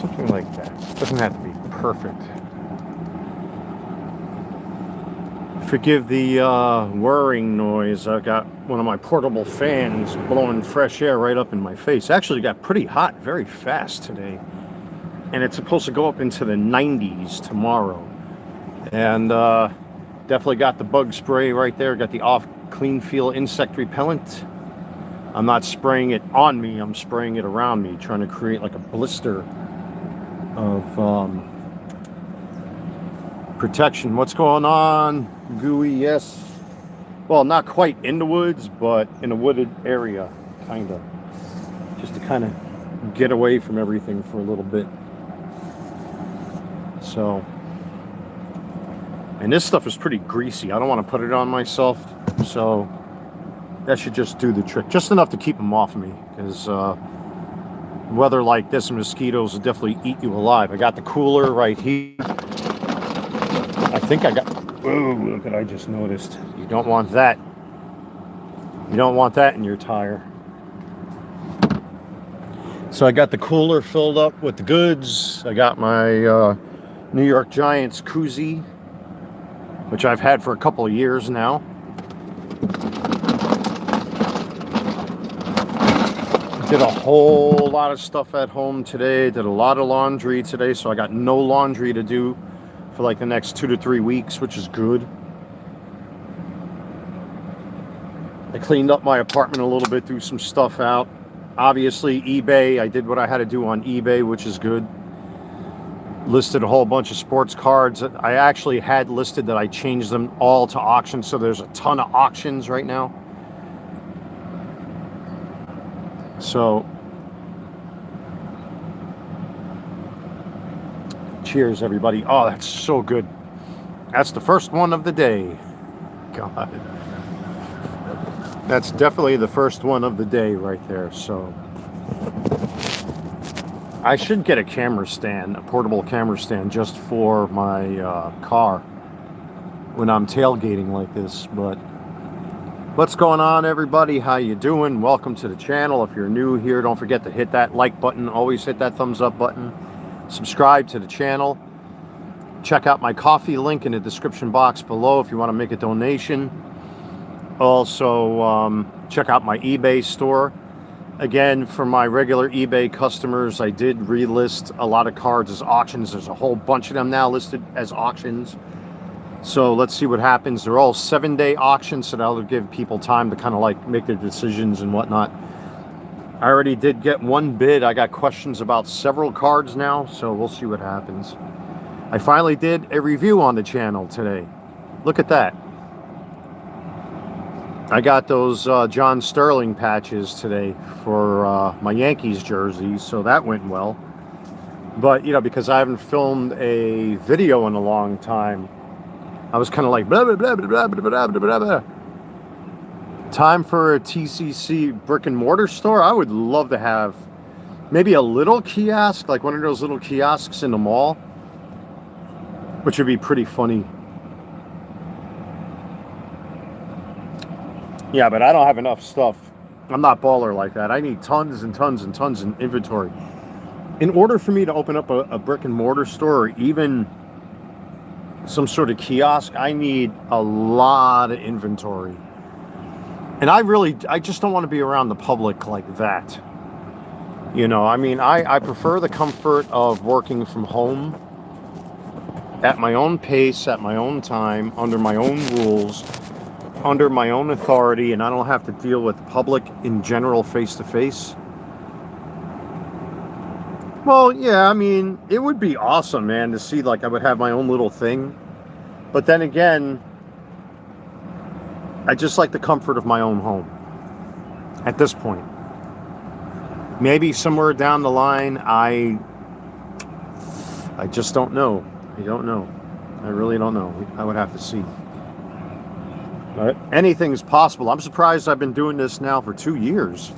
Something like that. Doesn't have to be perfect. Forgive the whirring noise. I got one of my portable fans blowing fresh air right up in my face. Actually got pretty hot very fast today. And it's supposed to go up into the 90s tomorrow. And definitely got the bug spray right there. Got the off clean feel insect repellent. I'm not spraying it on me. I'm spraying it around me, trying to create like a blister of protection. What's going on, Gooey? Yes. Well, not quite in the woods, but in a wooded area, kind of. Just to kind of get away from everything for a little bit. So, and this stuff is pretty greasy. I don't want to put it on myself, so that should just do the trick. Just enough to keep them off me, because weather like this, mosquitoes will definitely eat you alive. I got the cooler right here. I think I got, oh, look what I just noticed. You don't want that. You don't want that in your tire. So I got the cooler filled up with the goods. I got my New York Giants koozie, which I've had for a couple of years now. Did a whole lot of stuff at home today. Did a lot of laundry today, so I got no laundry to do for like the next 2 to 3 weeks, which is good. I cleaned up my apartment a little bit, threw some stuff out. Obviously, eBay, I did what I had to do on eBay, which is good. Listed a whole bunch of sports cards. I actually had listed that I changed them all to auctions, so there's a ton of auctions right now. So, cheers, everybody. Oh, that's so good. That's the first one of the day. God. That's definitely the first one of the day right there. So, I should get a camera stand, a portable camera stand, just for my car when I'm tailgating like this. But what's going on, everybody? How you doing? Welcome to the channel. If you're new here, don't forget to hit that like button. Always hit that thumbs up button. Subscribe to the channel. Check out my coffee link in the description box below if you want to make a donation. Also, check out my eBay store. Again, for my regular eBay customers, I did relist a lot of cards as auctions. There's a whole bunch of them now listed as auctions. So let's see what happens. They're all 7-day auctions, so that'll give people time to kind of like make their decisions and whatnot. I already did get one bid. I got questions about several cards now, so we'll see what happens. I finally did a review on the channel today. Look at that. I got those John Sterling patches today for my Yankees jerseys, so that went well. But, you know, because I haven't filmed a video in a long time, I was kind of like, blah, blah, blah, blah, blah, blah, blah, blah, blah. Time for a TCC brick and mortar store. I would love to have maybe a little kiosk, like one of those little kiosks in the mall, which would be pretty funny. Yeah, but I don't have enough stuff. I'm not baller like that. I need tons and tons and tons in inventory. In order for me to open up a brick and mortar store, or even some sort of kiosk, I need a lot of inventory. And I just don't want to be around the public like that. You know, I mean, I prefer the comfort of working from home at my own pace, at my own time, under my own rules, under my own authority, and I don't have to deal with the public in general face to face. Well, yeah, I mean, it would be awesome, man, to see like I would have my own little thing. But then again, I just like the comfort of my own home at this point. Maybe somewhere down the line, I just don't know. I don't know. I really don't know. I would have to see. But anything's possible. I'm surprised I've been doing this now for 2 years.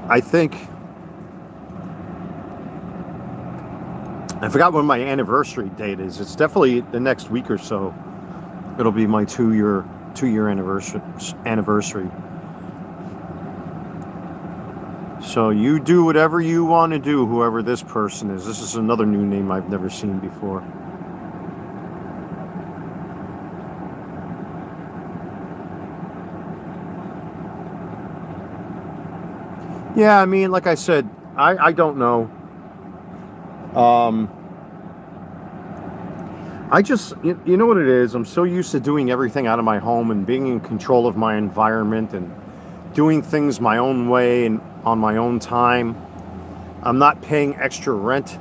I think, I forgot when my anniversary date is. It's definitely the next week or so. It'll be my two-year anniversary. So you do whatever you want to do, whoever this person is. This is another new name I've never seen before. Yeah, I mean, like I said, I don't know. I just, you know what it is? I'm so used to doing everything out of my home and being in control of my environment and doing things my own way and on my own time. I'm not paying extra rent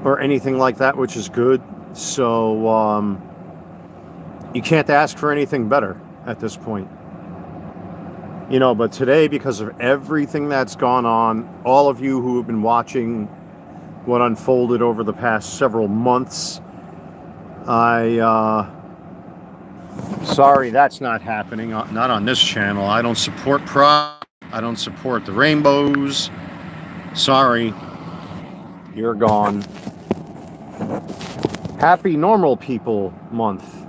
or anything like that, which is good. So you can't ask for anything better at this point. You know, but today, because of everything that's gone on, all of you who have been watching what unfolded over the past several months, sorry, that's not happening. Not on this channel. I don't support pride. I don't support the rainbows. Sorry, you're gone. Happy Normal People Month.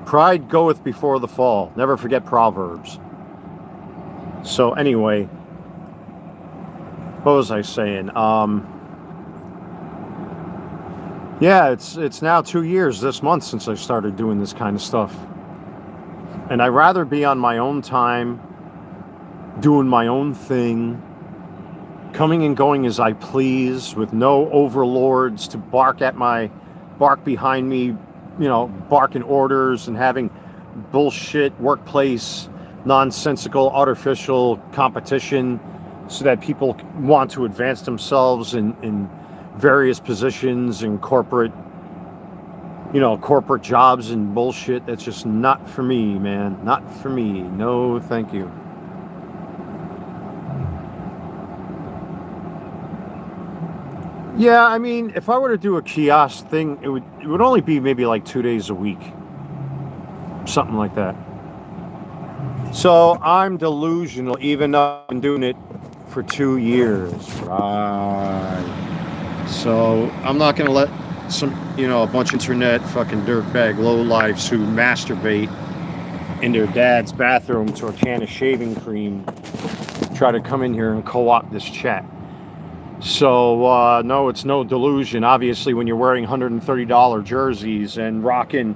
Pride goeth before the fall. Never forget Proverbs. So anyway, what was I saying? Yeah, it's now 2 years this month since I started doing this kind of stuff. And I'd rather be on my own time, doing my own thing, coming and going as I please, with no overlords to bark behind me, barking orders and having bullshit workplace, nonsensical, artificial competition so that people want to advance themselves in various positions in corporate jobs and bullshit. That's just not for me, man. Not for me. No, thank you. Yeah, I mean, if I were to do a kiosk thing, it would only be maybe like 2 days a week. Something like that. So I'm delusional, even though I've been doing it for 2 years. Right. So I'm not going to let a bunch of internet fucking dirtbag lowlifes who masturbate in their dad's bathroom to a can of shaving cream try to come in here and co-opt this chat. So, no, it's no delusion. Obviously, when you're wearing $130 jerseys and rocking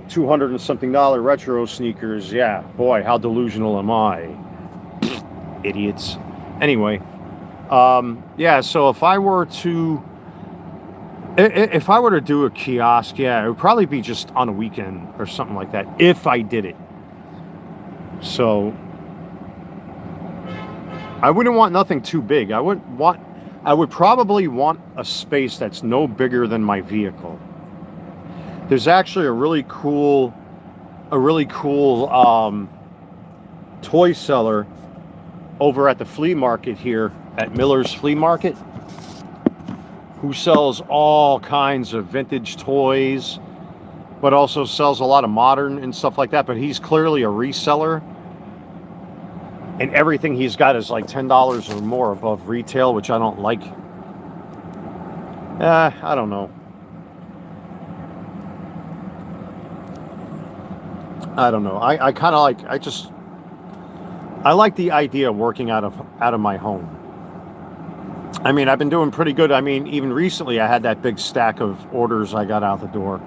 $200 and something retro sneakers, yeah, boy, how delusional am I? Idiots. Anyway, yeah, so if I were to do a kiosk, yeah, it would probably be just on a weekend or something like that, if I did it. So I wouldn't want nothing too big. I would probably want a space that's no bigger than my vehicle. There's actually a really cool toy seller over at the flea market here at Miller's Flea Market, who sells all kinds of vintage toys, but also sells a lot of modern and stuff like that. But he's clearly a reseller, and everything he's got is like $10 or more above retail, which I don't like. I don't know. I don't know. I kind of like. I like the idea of working out of my home. I mean, I've been doing pretty good. I mean, even recently I had that big stack of orders I got out the door.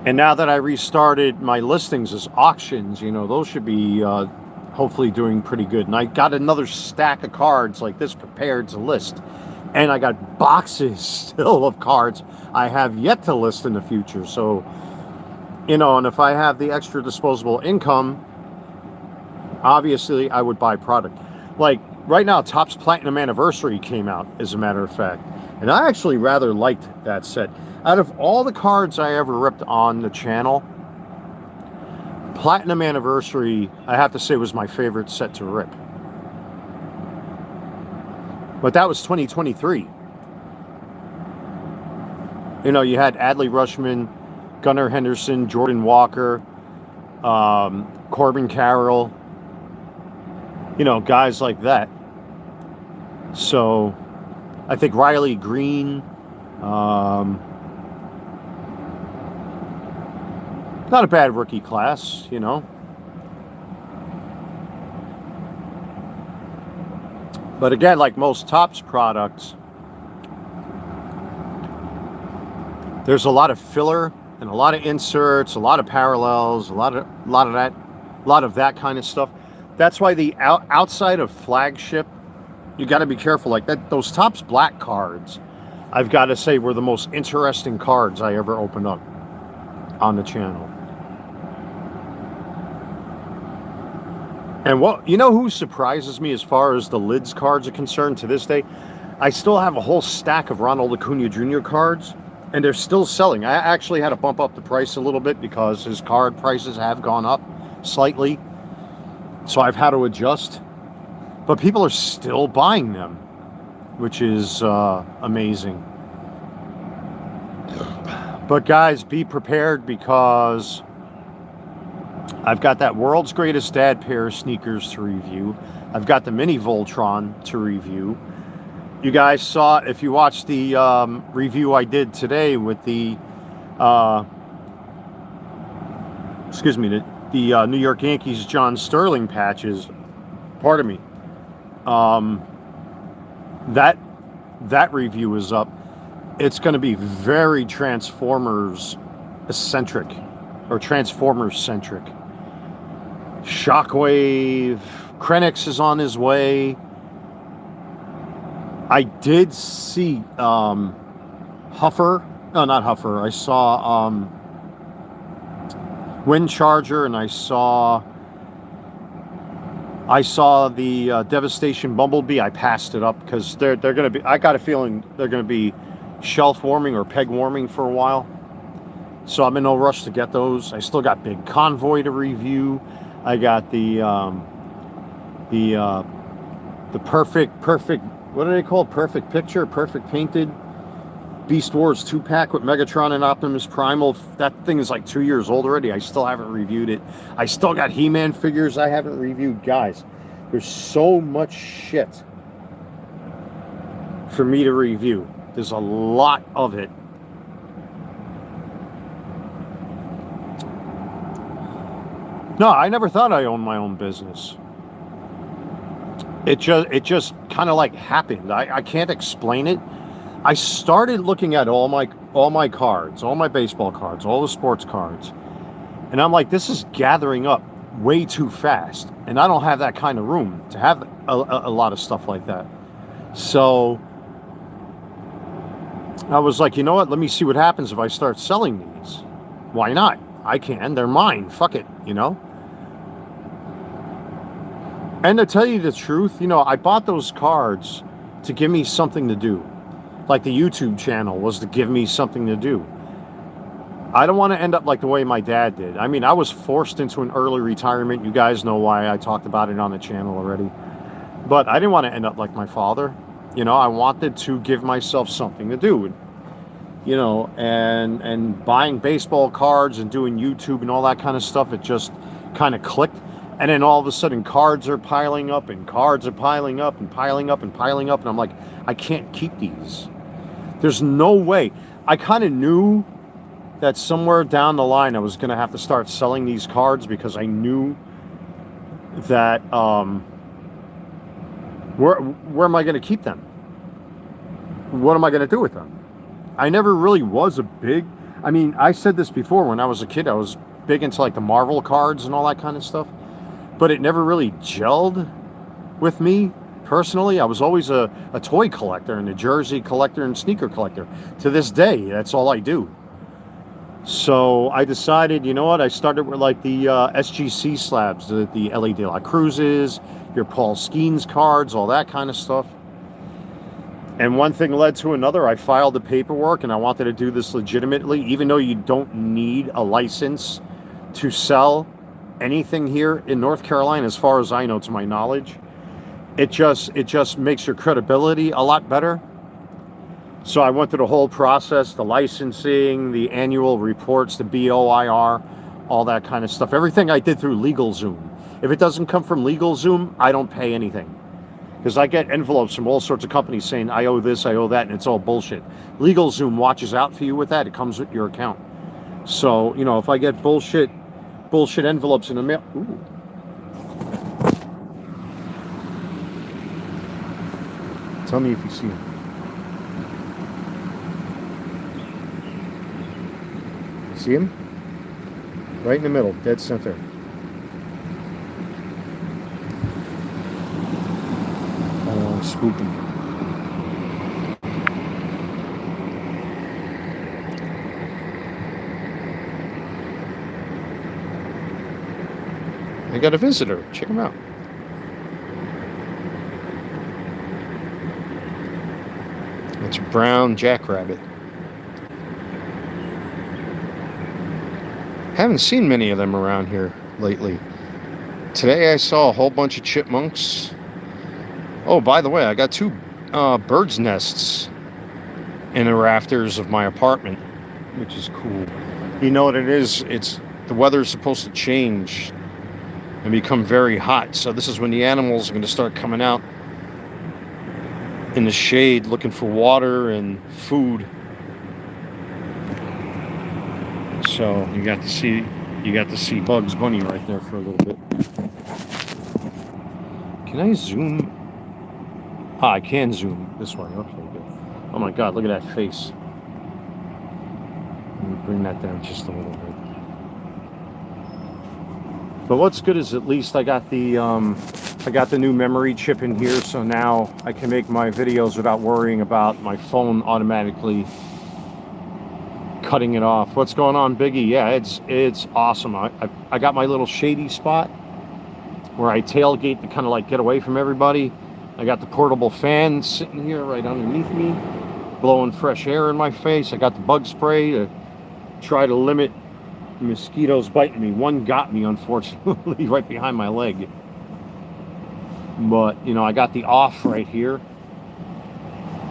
And now that I restarted my listings as auctions, those should be hopefully doing pretty good. And I got another stack of cards like this prepared to list. And I got boxes still of cards I have yet to list in the future. So, and if I have the extra disposable income, obviously I would buy product. Like right now, Topps Platinum Anniversary came out, as a matter of fact. And I actually rather liked that set. Out of all the cards I ever ripped on the channel, Platinum Anniversary, I have to say, was my favorite set to rip. But that was 2023. You had Adley Rutschman, Gunnar Henderson, Jordan Walker, Corbin Carroll, guys like that. So I think Riley Green, not a bad rookie class, But again, like most Topps products, there's a lot of filler and a lot of inserts, a lot of parallels, a lot of that kind of stuff. That's why the outside of flagship, you got to be careful. Like that, those Topps black cards, I've got to say, were the most interesting cards I ever opened up on the channel. And what, you know who surprises me as far as the lids cards are concerned to this day? I still have a whole stack of Ronald Acuna Jr. cards, and they're still selling. I actually had to bump up the price a little bit because his card prices have gone up slightly. So I've had to adjust. But people are still buying them, which is amazing. But guys, be prepared because I've got that World's Greatest Dad pair of sneakers to review. I've got the Mini Voltron to review. You guys saw, if you watched the review I did today with the, the New York Yankees John Sterling patches, pardon me, that review is up. It's going to be very Transformers-centric, or Transformers-centric. Shockwave, Krennic is on his way. I did see Huffer. No, not Huffer. I saw Wind Charger, and I saw the Devastation Bumblebee. I passed it up because they're going to be, I got a feeling they're going to be shelf warming or peg warming for a while. So I'm in no rush to get those. I still got Big Convoy to review. I got the perfect, what do they call it? Perfect Picture, Perfect Painted Beast Wars 2-pack with Megatron and Optimus Primal. That thing is like 2 years old already. I still haven't reviewed it. I still got He-Man figures I haven't reviewed. Guys, there's so much shit for me to review. There's a lot of it. No, I never thought I owned my own business. It just kind of like happened. I can't explain it. I started looking at all my cards, all my baseball cards, all the sports cards, and I'm like, this is gathering up way too fast, and I don't have that kind of room to have a lot of stuff like that. So I was like, you know what? Let me see what happens if I start selling these. Why not? I can. They're mine. Fuck it, you know? And to tell you the truth, you know, I bought those cards to give me something to do. Like the YouTube channel was to give me something to do. I don't want to end up like the way my dad did. I mean, I was forced into an early retirement. You guys know why. I talked about it on the channel already. But I didn't want to end up like my father. You know, I wanted to give myself something to do. You know, and buying baseball cards and doing YouTube and all that kind of stuff, it just kind of clicked. And then all of a sudden cards are piling up and cards are piling up and piling up and piling up. And I'm like, I can't keep these. There's no way. I kind of knew that somewhere down the line I was going to have to start selling these cards because I knew that where am I going to keep them? What am I going to do with them? I never really was a big, I mean, I said this before, when I was a kid, I was big into like the Marvel cards and all that kind of stuff, but it never really gelled with me personally. I was always a toy collector and a jersey collector and sneaker collector. To this day, that's all I do. So I decided, you know what, I started with like the SGC slabs, the L.A. De La Cruzes, your Paul Skeens cards, all that kind of stuff. And one thing led to another. I filed the paperwork and I wanted to do this legitimately, even though you don't need a license to sell anything here in North Carolina, as far as I know, to my knowledge. It just makes your credibility a lot better. So I went through the whole process, the licensing, the annual reports, the BOIR, all that kind of stuff. Everything I did through LegalZoom. If it doesn't come from LegalZoom, I don't pay anything. Because I get envelopes from all sorts of companies saying, I owe this, I owe that, and it's all bullshit. LegalZoom watches out for you with that. It comes with your account. So, you know, if I get bullshit envelopes in the mail... Ooh. Tell me if you see him. See him? Right in the middle, dead center. Oh, spooky. I got a visitor. Check him out. It's a brown jackrabbit. Haven't seen many of them around here lately. Today I saw a whole bunch of chipmunks. Oh, by the way, I got 2 birds' nests in the rafters of my apartment, which is cool. You know what it is? It's the weather's supposed to change and become very hot. So this is when the animals are going to start coming out in the shade looking for water and food. So you got to see Bugs Bunny right there for a little bit. Can I zoom? Ah, I can zoom this way. Okay, good. Oh my God, look at that face. Let me bring that down just a little bit. But what's good is at least I got the new memory chip in here, so now I can make my videos without worrying about my phone automatically cutting it off. What's going on, Biggie? Yeah, it's awesome. I got my little shady spot where I tailgate to kind of like get away from everybody. I got the portable fan sitting here right underneath me, blowing fresh air in my face. I got the bug spray to try to limit mosquitoes biting me. One got me, unfortunately, right behind my leg. But, you know, I got the off right here.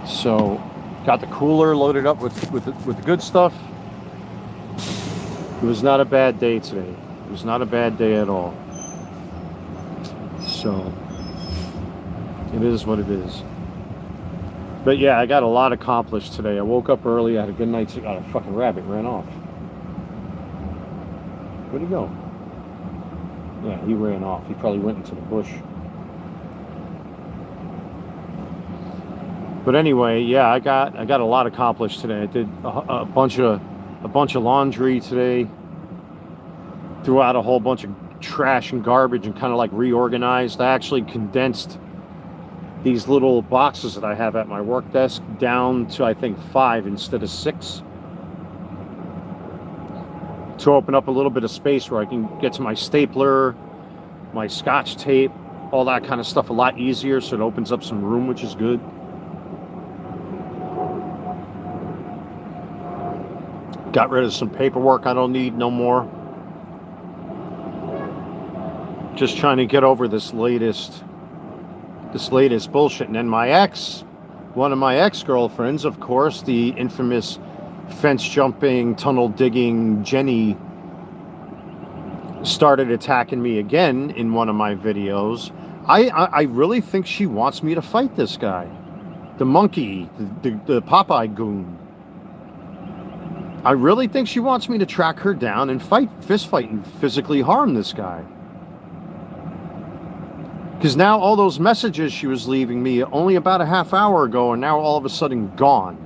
So, got the cooler loaded up with the good stuff. It was not a bad day today. It was not a bad day at all. So, it is what it is. But yeah, I got a lot accomplished today. I woke up early. I had a good night's sleep. A fucking rabbit ran off. Where'd he go? Yeah, he ran off. He probably went into the bush. But anyway, yeah, I got a lot accomplished today. I did a bunch of laundry today. Threw out a whole bunch of trash and garbage and kind of like reorganized. I actually condensed these little boxes that I have at my work desk down to, I think, 5 instead of 6. To open up a little bit of space where I can get to my stapler, my scotch tape, all that kind of stuff a lot easier, so it opens up some room, which is good. Got rid of some paperwork I don't need no more. Just trying to get over this latest bullshit. And then my ex, one of my ex-girlfriends, of course, the infamous fence jumping, tunnel digging Jenny, started attacking me again in one of my videos. I really think she wants me to fight this guy, the monkey, the Popeye goon. I really think she wants me to track her down and fist fight and physically harm this guy. Because now all those messages she was leaving me only about a half hour ago are now all of a sudden gone.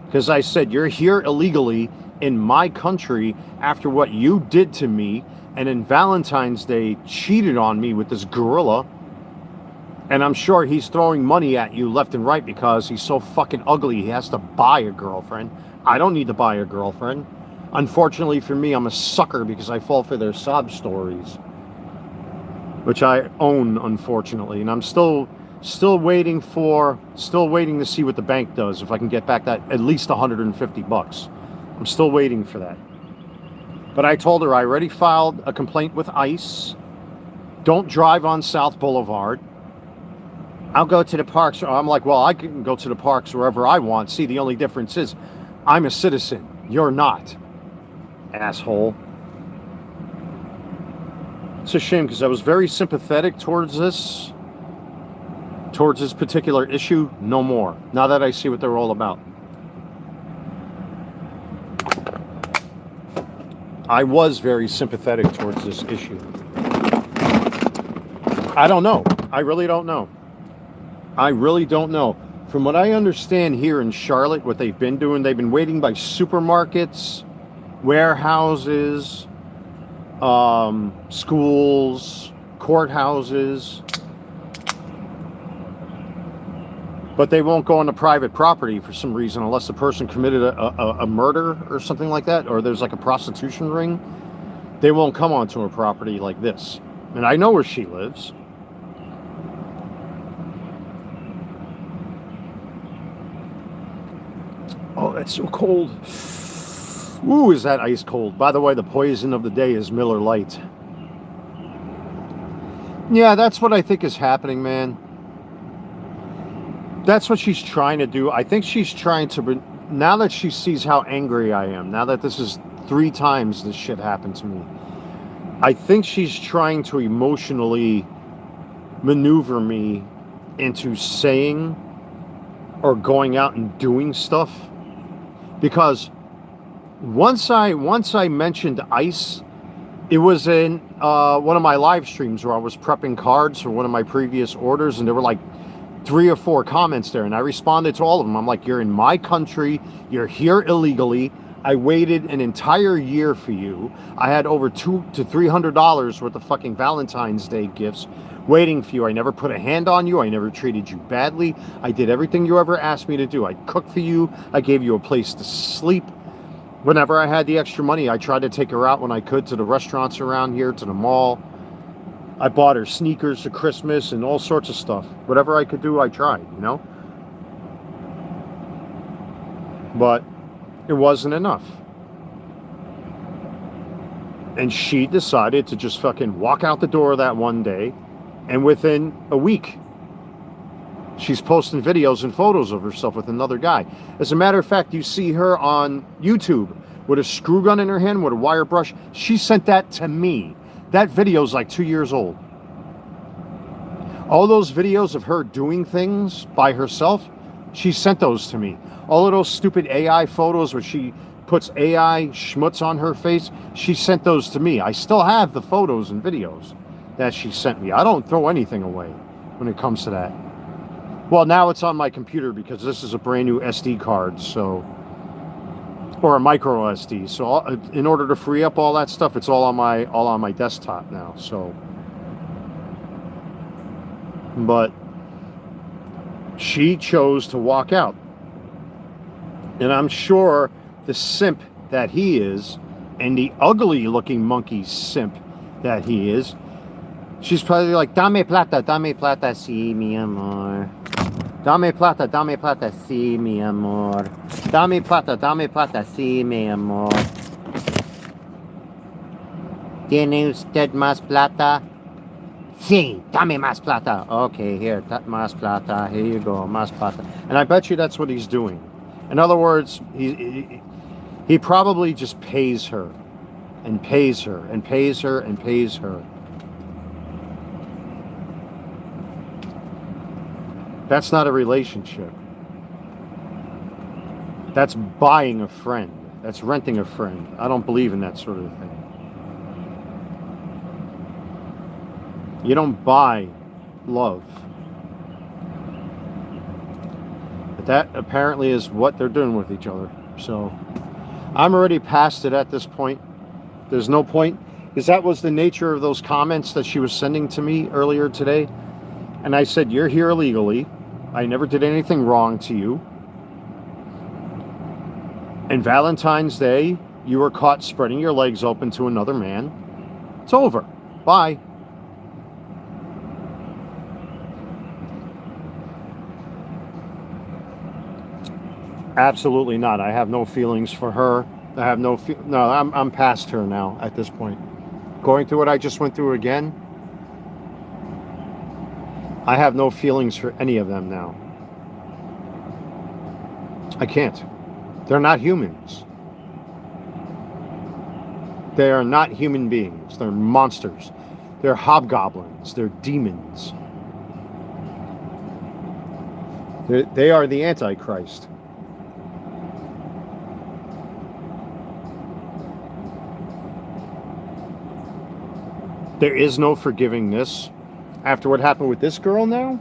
Because I said, you're here illegally in my country after what you did to me, and in Valentine's Day cheated on me with this gorilla. And I'm sure he's throwing money at you left and right because he's so fucking ugly he has to buy a girlfriend. I don't need to buy a girlfriend. Unfortunately for me, I'm a sucker because I fall for their sob stories, which I own, unfortunately. And I'm still waiting to see what the bank does, if I can get back that at least $150. I'm still waiting for that. But I told her I already filed a complaint with ICE. Don't drive on South Boulevard. I'll go to the parks. I'm like, well, I can go to the parks wherever I want. See, the only difference is I'm a citizen. You're not, asshole. It's a shame because I was very sympathetic towards this particular issue. No more. Now that I see what they're all about. I was very sympathetic towards this issue. I don't know. I really don't know. I really don't know. From what I understand here in Charlotte, what they've been doing, they've been waiting by supermarkets, warehouses, schools, courthouses, but they won't go onto private property for some reason unless the person committed a murder or something like that, or there's like a prostitution ring. They won't come onto a property like this. And I know where she lives. Oh, that's so cold. Ooh, is that ice cold? By the way, the poison of the day is Miller Lite. Yeah, that's what I think is happening, man. That's what she's trying to do. I think she's trying to, now that she sees how angry I am, now that this is 3 times this shit happened to me, I think she's trying to emotionally maneuver me into saying or going out and doing stuff. Because once I mentioned ice, it was in one of my live streams where I was prepping cards for one of my previous orders, and there were like 3 or 4 comments there, and I responded to all of them. I'm like, you're in my country, you're here illegally, I waited an entire year for you, I had over $200 to $300 worth of fucking Valentine's Day gifts waiting for you, I never put a hand on you, I never treated you badly, I did everything you ever asked me to do, I cooked for you, I gave you a place to sleep. Whenever I had the extra money, I tried to take her out when I could to the restaurants around here, to the mall. I bought her sneakers for Christmas and all sorts of stuff. Whatever I could do, I tried, you know? But it wasn't enough. And she decided to just fucking walk out the door that one day, and within a week, she's posting videos and photos of herself with another guy. As a matter of fact, you see her on YouTube with a screw gun in her hand with a wire brush. She sent that to me. That video's like 2 years old. All those videos of her doing things by herself, she sent those to me. All of those stupid AI photos where she puts AI schmutz on her face, she sent those to me. I still have the photos and videos that she sent me. I don't throw anything away when it comes to that. Well, now it's on my computer because this is a brand new SD card, so, or a micro SD. So in order to free up all that stuff, it's all on my desktop now. So, but she chose to walk out, and I'm sure the simp that he is, and the ugly-looking monkey simp that he is, she's probably like, dame plata, si, mi amor. Dame plata, si, mi amor. Dame plata, si, mi amor. ¿Tiene usted más plata? Sí, dame más plata. Okay, here, más plata. Here you go, más plata. And I bet you that's what he's doing. In other words, he probably just pays her and pays her and pays her and pays her. That's not a relationship. That's buying a friend. That's renting a friend. I don't believe in that sort of thing. You don't buy love. But that apparently is what they're doing with each other. So I'm already past it at this point. There's no point. Because that was the nature of those comments that she was sending to me earlier today. And I said, you're here illegally. I never did anything wrong to you. And Valentine's Day, you were caught spreading your legs open to another man. It's over. Bye. Absolutely not. I have no feelings for her. I have no I'm past her now at this point. Going through what I just went through again, I have no feelings for any of them now. I can't. They're not humans. They are not human beings. They're monsters. They're hobgoblins. They're demons. They are the Antichrist. There is no forgiving this. After what happened with this girl now,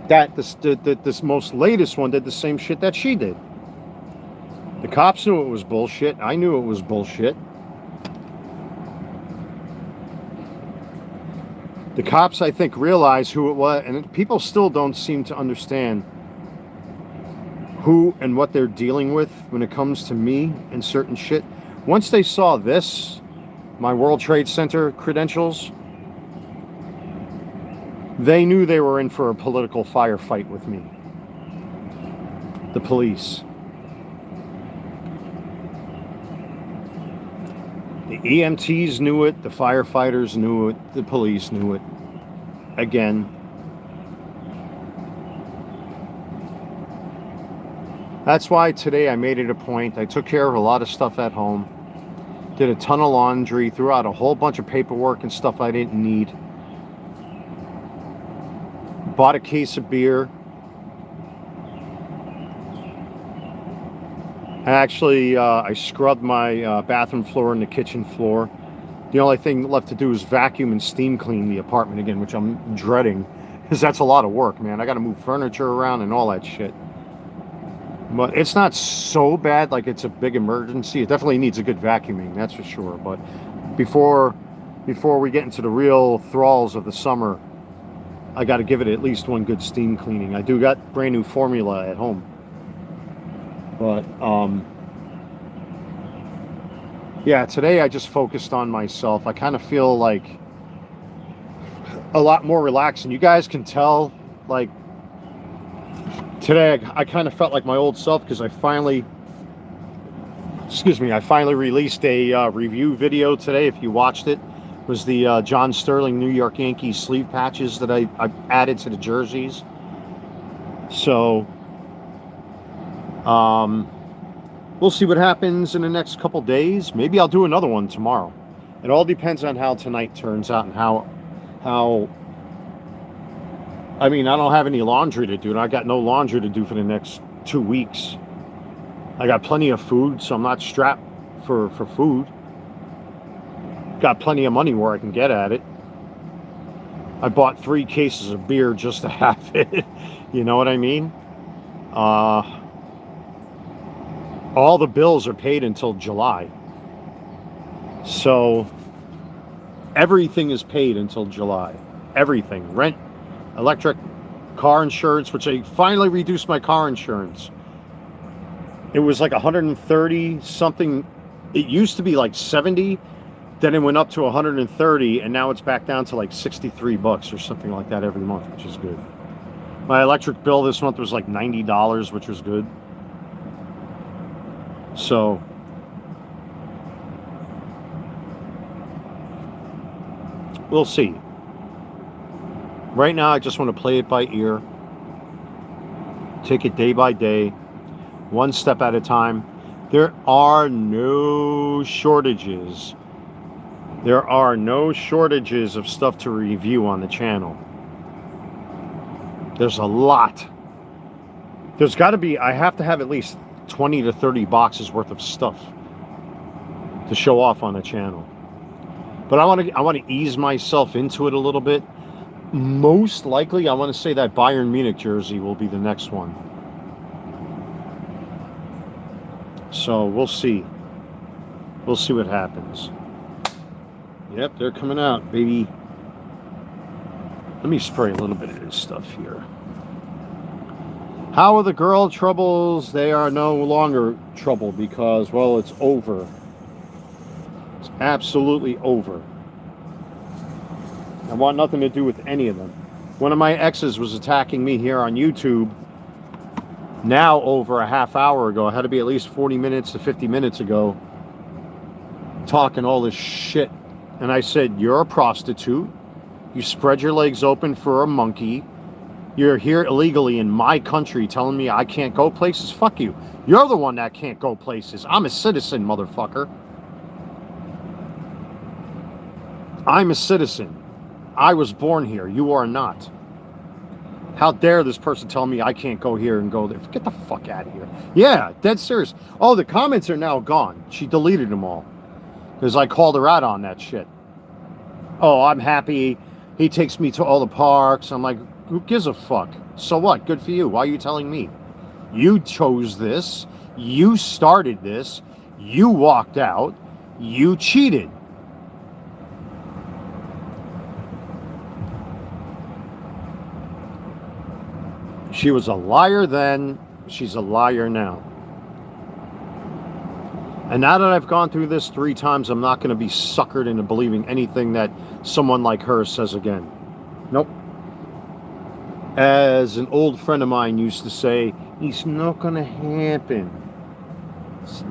This most latest one did the same shit that she did. The cops knew it was bullshit. I knew it was bullshit. The cops, I think, realized who it was, and people still don't seem to understand who and what they're dealing with when it comes to me and certain shit. Once they saw this, my World Trade Center credentials, they knew they were in for a political firefight with me. The police. The EMTs knew it, the firefighters knew it, the police knew it. Again. That's why today I made it a point. I took care of a lot of stuff at home. Did a ton of laundry, threw out a whole bunch of paperwork and stuff I didn't need. Bought a case of beer. Actually, I scrubbed my bathroom floor and the kitchen floor. The only thing left to do is vacuum and steam clean the apartment again, which I'm dreading, because that's a lot of work, man. I got to move furniture around and all that shit. But it's not so bad, like it's a big emergency. It definitely needs a good vacuuming, that's for sure. But before we get into the real thralls of the summer, I got to give it at least one good steam cleaning. I do got brand new formula at home. But, yeah, today I just focused on myself. I kind of feel like a lot more relaxed. And you guys can tell, like, today I kind of felt like my old self because I finally released a review video today. If you watched it, was the John Sterling New York Yankees sleeve patches that I added to the jerseys. So, we'll see what happens in the next couple days. Maybe I'll do another one tomorrow. It all depends on how tonight turns out and how I mean, I don't have any laundry to do, and I got no laundry to do for the next 2 weeks. I got plenty of food, so I'm not strapped for food. Got plenty of money where I can get at it. I bought 3 cases of beer just to have it. You know what I mean? All the bills are paid until July. So everything is paid until July. Everything. Rent, electric, car insurance, which I finally reduced my car insurance. It was like 130 something. It used to be like 70. Then it went up to 130, and now it's back down to like $63 or something like that every month, which is good. My electric bill this month was like $90, which was good. So, we'll see. Right now, I just want to play it by ear. Take it day by day, one step at a time. There are no shortages. There are no shortages of stuff to review on the channel. There's a lot. There's got to be, I have to have at least 20 to 30 boxes worth of stuff to show off on the channel. But I want to ease myself into it a little bit. Most likely, I want to say that Bayern Munich jersey will be the next one. So we'll see. We'll see what happens. Yep, they're coming out, baby. Let me spray a little bit of this stuff here. How are the girl troubles? They are no longer trouble because, well, it's over. It's absolutely over. I want nothing to do with any of them. One of my exes was attacking me here on YouTube now over a half hour ago. It had to be at least 40 minutes to 50 minutes ago, talking all this shit. And I said, you're a prostitute. You spread your legs open for a monkey. You're here illegally in my country telling me I can't go places? Fuck you. You're the one that can't go places. I'm a citizen, motherfucker. I'm a citizen. I was born here. You are not. How dare this person tell me I can't go here and go there? Get the fuck out of here. Yeah, dead serious. Oh, the comments are now gone. She deleted them all because I called her out on that shit. Oh, I'm happy. He takes me to all the parks. I'm like, Who gives a fuck? So what? Good for you. Why are you telling me? You chose this. You started this. You walked out. You cheated. She was a liar then. She's a liar now. And now that I've gone through this 3 times, I'm not going to be suckered into believing anything that someone like her says again. Nope. As an old friend of mine used to say, it's not going to happen.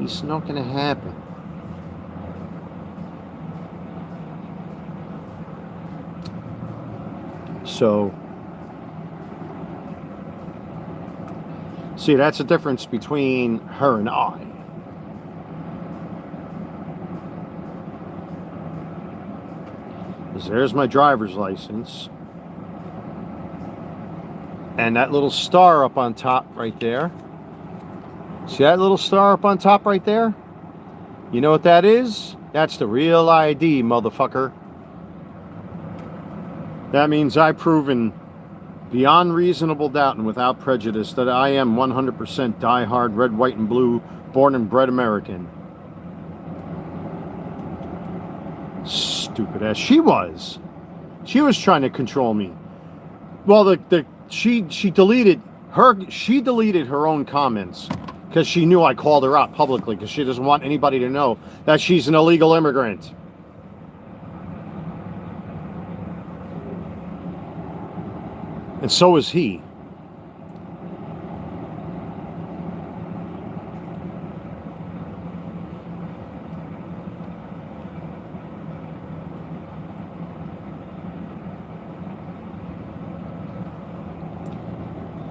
It's not going to happen. So, see, that's the difference between her and I. There's my driver's license. And that little star up on top right there. See that little star up on top right there? You know what that is? That's the real ID, motherfucker. That means I've proven beyond reasonable doubt and without prejudice that I am 100% diehard red, white, and blue, born and bred American. Stupid ass. She was trying to control me. Well, she deleted her own comments because she knew I called her out publicly because she doesn't want anybody to know that she's an illegal immigrant. And so is he.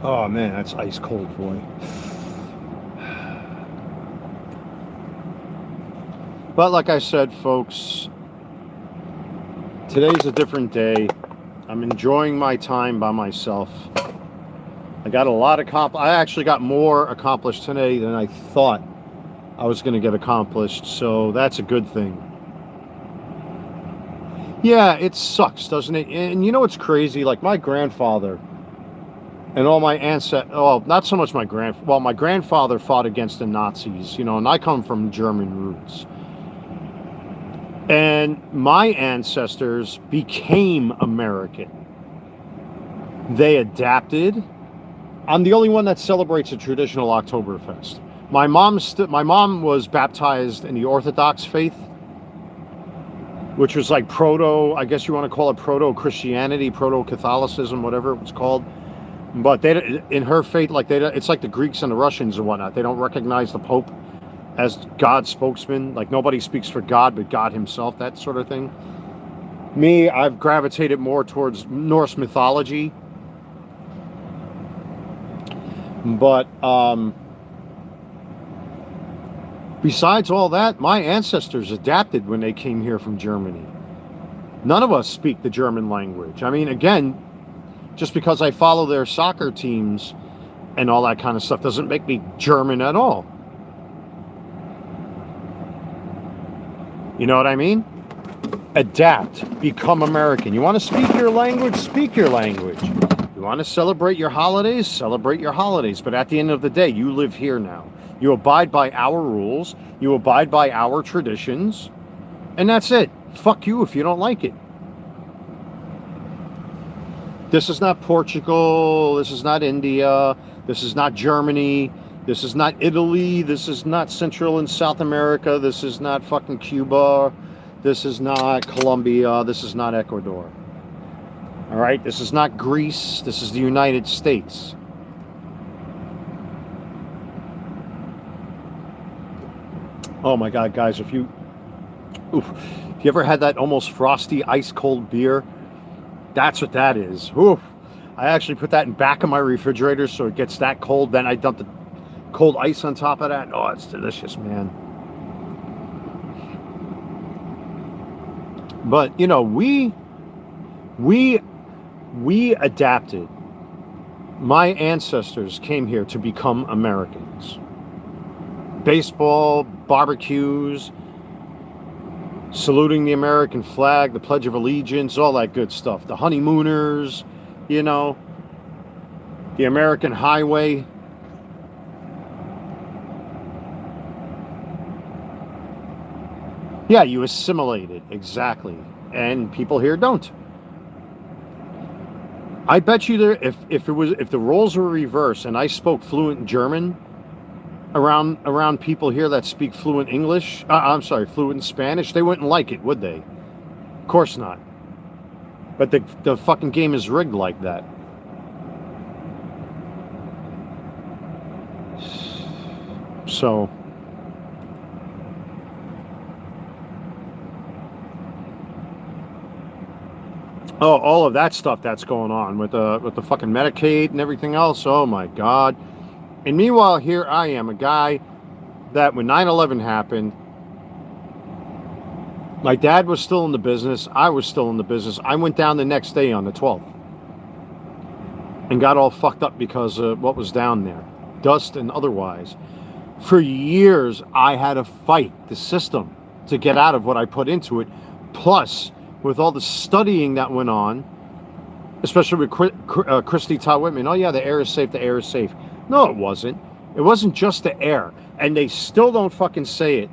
Oh man, that's ice cold, boy. But like I said, folks, today's a different day. I'm enjoying my time by myself. I got a lot I actually got more accomplished today than I thought I was going to get accomplished, so that's a good thing. Yeah, it sucks, doesn't it? And you know what's crazy? Like my grandfather and all my ancestors, well, not so much my grandfather fought against the Nazis, you know, and I come from German roots. And my ancestors became American. They adapted. I'm the only one that celebrates a traditional Oktoberfest. My mom was baptized in the Orthodox faith, which was like I guess you want to call it proto-Christianity, proto-Catholicism, whatever it was called. But in her faith, it's like the Greeks and the Russians and whatnot. They don't recognize the Pope as God's spokesman. Like nobody speaks for God but God himself, that sort of thing. Me, I've gravitated more towards Norse mythology. But besides all that, my ancestors adapted when they came here from Germany. None of us speak the German language. I mean, again, just because I follow their soccer teams and all that kind of stuff doesn't make me German at all. You know what I mean? Adapt. Become American. You want to speak your language? Speak your language. You want to celebrate your holidays? Celebrate your holidays. But at the end of the day, you live here now. You abide by our rules. You abide by our traditions. And that's it. Fuck you if you don't like it. This is not Portugal. This is not India. This is not Germany. This is not Italy. This is not Central and South America. This is not fucking Cuba. This is not Colombia. This is not Ecuador. All right? This is not Greece. This is the United States. Oh my God, guys, if you ever had that almost frosty, ice cold beer, that's what that is. Oof. I actually put that in back of my refrigerator so it gets that cold. Then I dump the cold ice on top of that. Oh, it's delicious, man. But, you know, we adapted. My ancestors came here to become Americans. Baseball, barbecues, saluting the American flag, the Pledge of Allegiance, all that good stuff. The honeymooners, you know. The American highway. Yeah, you assimilate it, exactly. And people here don't. I bet you there, if the roles were reversed and I spoke fluent German around people here that speak fluent English, I'm sorry, fluent Spanish, they wouldn't like it, would they? Of course not. But the fucking game is rigged like that. So oh, all of that stuff that's going on with the fucking Medicaid and everything else. Oh my God. And meanwhile, here I am, a guy that when 9/11 happened, my dad was still in the business. I was still in the business. I went down the next day on the 12th and got all fucked up because of what was down there, dust and otherwise. For years, I had to fight the system to get out of what I put into it. Plus, with all the studying that went on, especially with Christy Todd Whitman, oh yeah, the air is safe, the air is safe. No, it wasn't. It wasn't just the air. And they still don't fucking say it.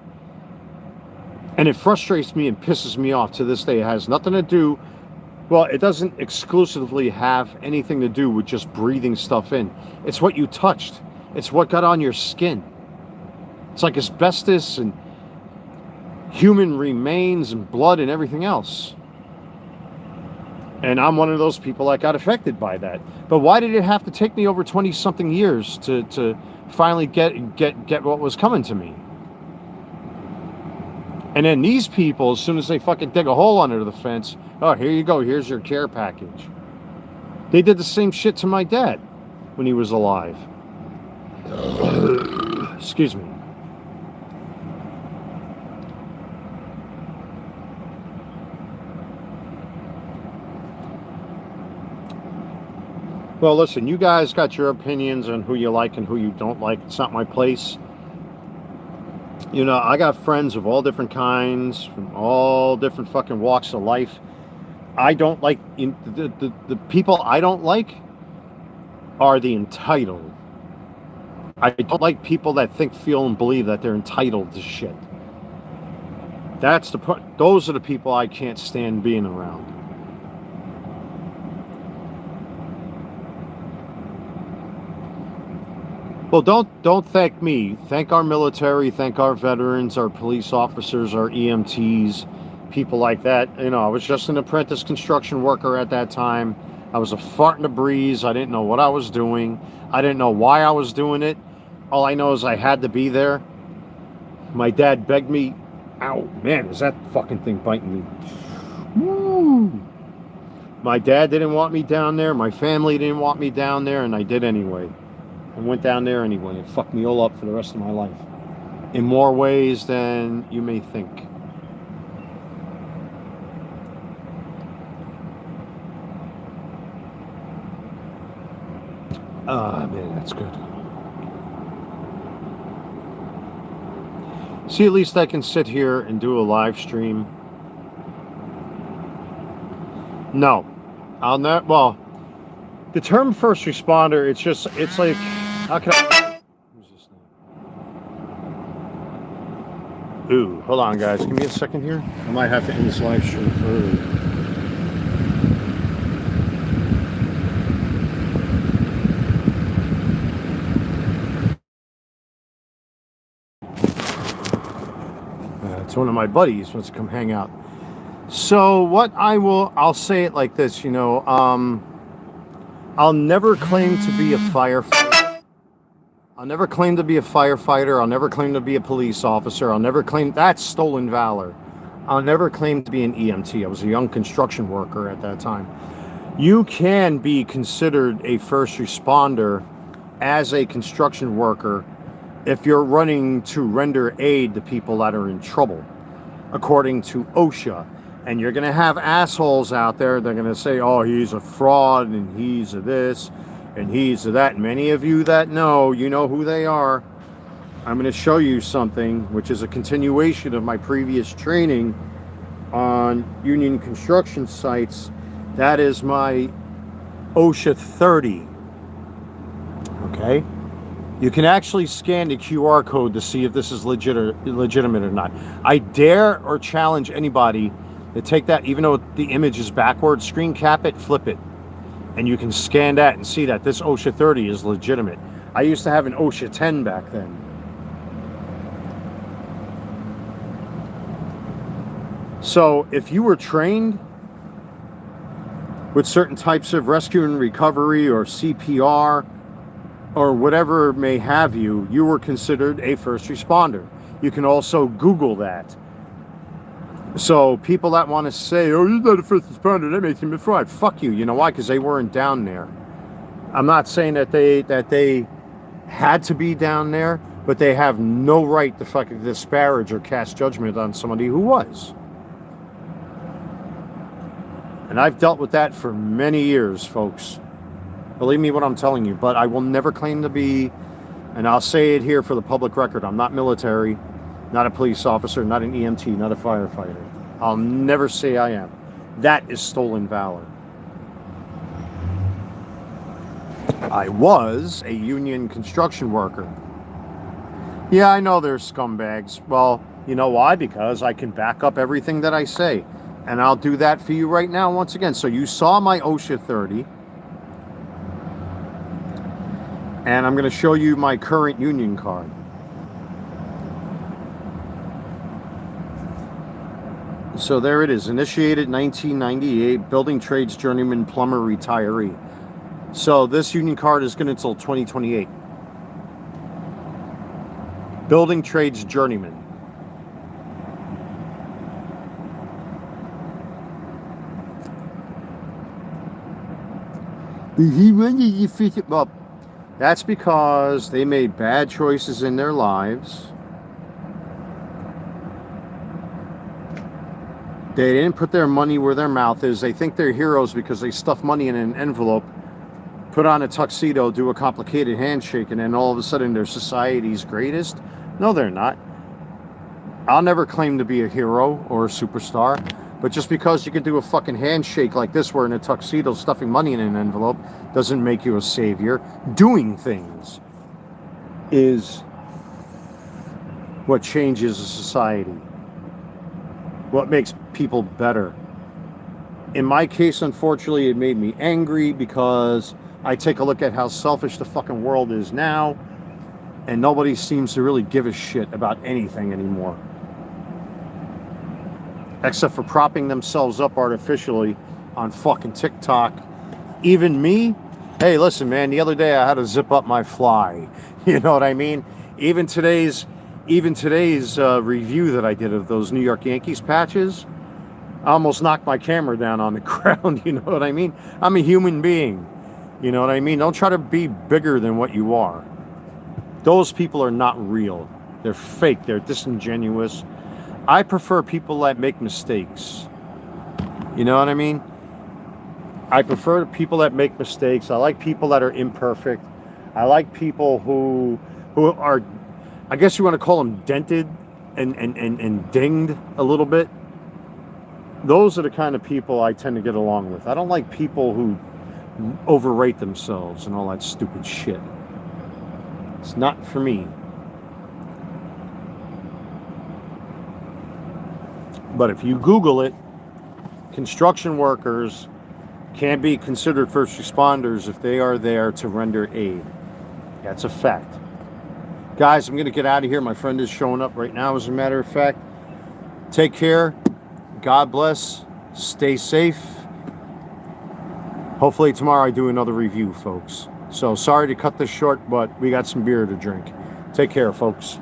And it frustrates me and pisses me off to this day. It has nothing to do, well, it doesn't exclusively have anything to do with just breathing stuff in. It's what you touched. It's what got on your skin. It's like asbestos and human remains and blood and everything else. And I'm one of those people that got affected by that. But why did it have to take me over 20-something years to finally get what was coming to me? And then these people, as soon as they fucking dig a hole under the fence, oh, here you go, here's your care package. They did the same shit to my dad when he was alive. Excuse me. Well, listen, you guys got your opinions on who you like and who you don't like. It's not my place. You know, I got friends of all different kinds, from all different fucking walks of life. I don't like, the people I don't like are the entitled. I don't like people that think, feel, and believe that they're entitled to shit. Those are the people I can't stand being around. Well, don't thank me. Thank our military, thank our veterans, our police officers, our EMTs, people like that. You know, I was just an apprentice construction worker at that time. I was a fart in the breeze. I didn't know what I was doing. I didn't know why I was doing it. All I know is I had to be there. My dad begged me. Ow, man, is that fucking thing biting me? Woo! My dad didn't want me down there. My family didn't want me down there, and I did anyway. I went down there anyway. It fucked me all up for the rest of my life. In more ways than you may think. Ah, man, that's good. See, at least I can sit here and do a live stream. No. I'll not, well, the term first responder, it's like, how can I... Who's this now? Ooh, hold on, guys. Give me a second here. I might have to end this live stream early. It's one of my buddies wants to come hang out. So what I'll say it like this, you know, I'll never claim to be a firefighter. I'll never claim to be a firefighter. I'll never claim to be a police officer. I'll never claim, that's stolen valor. I'll never claim to be an EMT. I was a young construction worker at that time. You can be considered a first responder as a construction worker if you're running to render aid to people that are in trouble, according to OSHA. And you're going to have assholes out there. They're going to say, oh, he's a fraud and he's a this and he's a that. Many of you that know, you know who they are. I'm going to show you something, which is a continuation of my previous training on union construction sites. That is my OSHA 30. Okay? You can actually scan the QR code to see if this is legitimate or not. I dare or challenge anybody to take that, even though the image is backwards, screen cap it, flip it. And you can scan that and see that this OSHA 30 is legitimate. I used to have an OSHA 10 back then. So if you were trained with certain types of rescue and recovery or CPR or whatever may have you, you were considered a first responder. You can also Google that. So people that want to say, oh, you're not a first responder, that makes him a fraud. Fuck you. You know why? Because they weren't down there. I'm not saying that they had to be down there, but they have no right to fucking disparage or cast judgment on somebody who was. And I've dealt with that for many years, folks. Believe me what I'm telling you. But I will never claim to be, and I'll say it here for the public record, I'm not military, not a police officer, not an EMT, not a firefighter. I'll never say I am. That is stolen valor. I was a union construction worker. Yeah, I know there's scumbags. Well, you know why? Because I can back up everything that I say. And I'll do that for you right now once again. So you saw my OSHA 30. And I'm going to show you my current union card. So there it is. Initiated 1998. Building trades journeyman plumber retiree. So this union card is good until 2028. Building trades journeyman. Well, that's because they made bad choices in their lives. They didn't put their money where their mouth is. They think they're heroes because they stuff money in an envelope, put on a tuxedo, do a complicated handshake, and then all of a sudden they're society's greatest. No, they're not. I'll never claim to be a hero or a superstar. But just because you can do a fucking handshake like this, wearing a tuxedo, stuffing money in an envelope, doesn't make you a savior. Doing things is what changes a society. What makes people better. In my case, unfortunately, it made me angry because I take a look at how selfish the fucking world is now, and nobody seems to really give a shit about anything anymore. Except for propping themselves up artificially on fucking TikTok. Even me, hey, listen, man, the other day I had to zip up my fly. You know what I mean? Even today's review that I did of those New York Yankees patches, I almost knocked my camera down on the ground. You know what I mean? I'm a human being. You know what I mean? Don't try to be bigger than what you are. Those people are not real. They're fake. They're disingenuous. I prefer people that make mistakes. You know what I mean? I prefer people that make mistakes. I like people that are imperfect. I like people who are, I guess you want to call them dented and dinged a little bit. Those are the kind of people I tend to get along with. I don't like people who overrate themselves and all that stupid shit. It's not for me. But if you Google it, construction workers can be considered first responders if they are there to render aid. That's a fact. Guys, I'm going to get out of here. My friend is showing up right now, as a matter of fact. Take care. God bless. Stay safe. Hopefully tomorrow I do another review, folks. So sorry to cut this short, but we got some beer to drink. Take care, folks.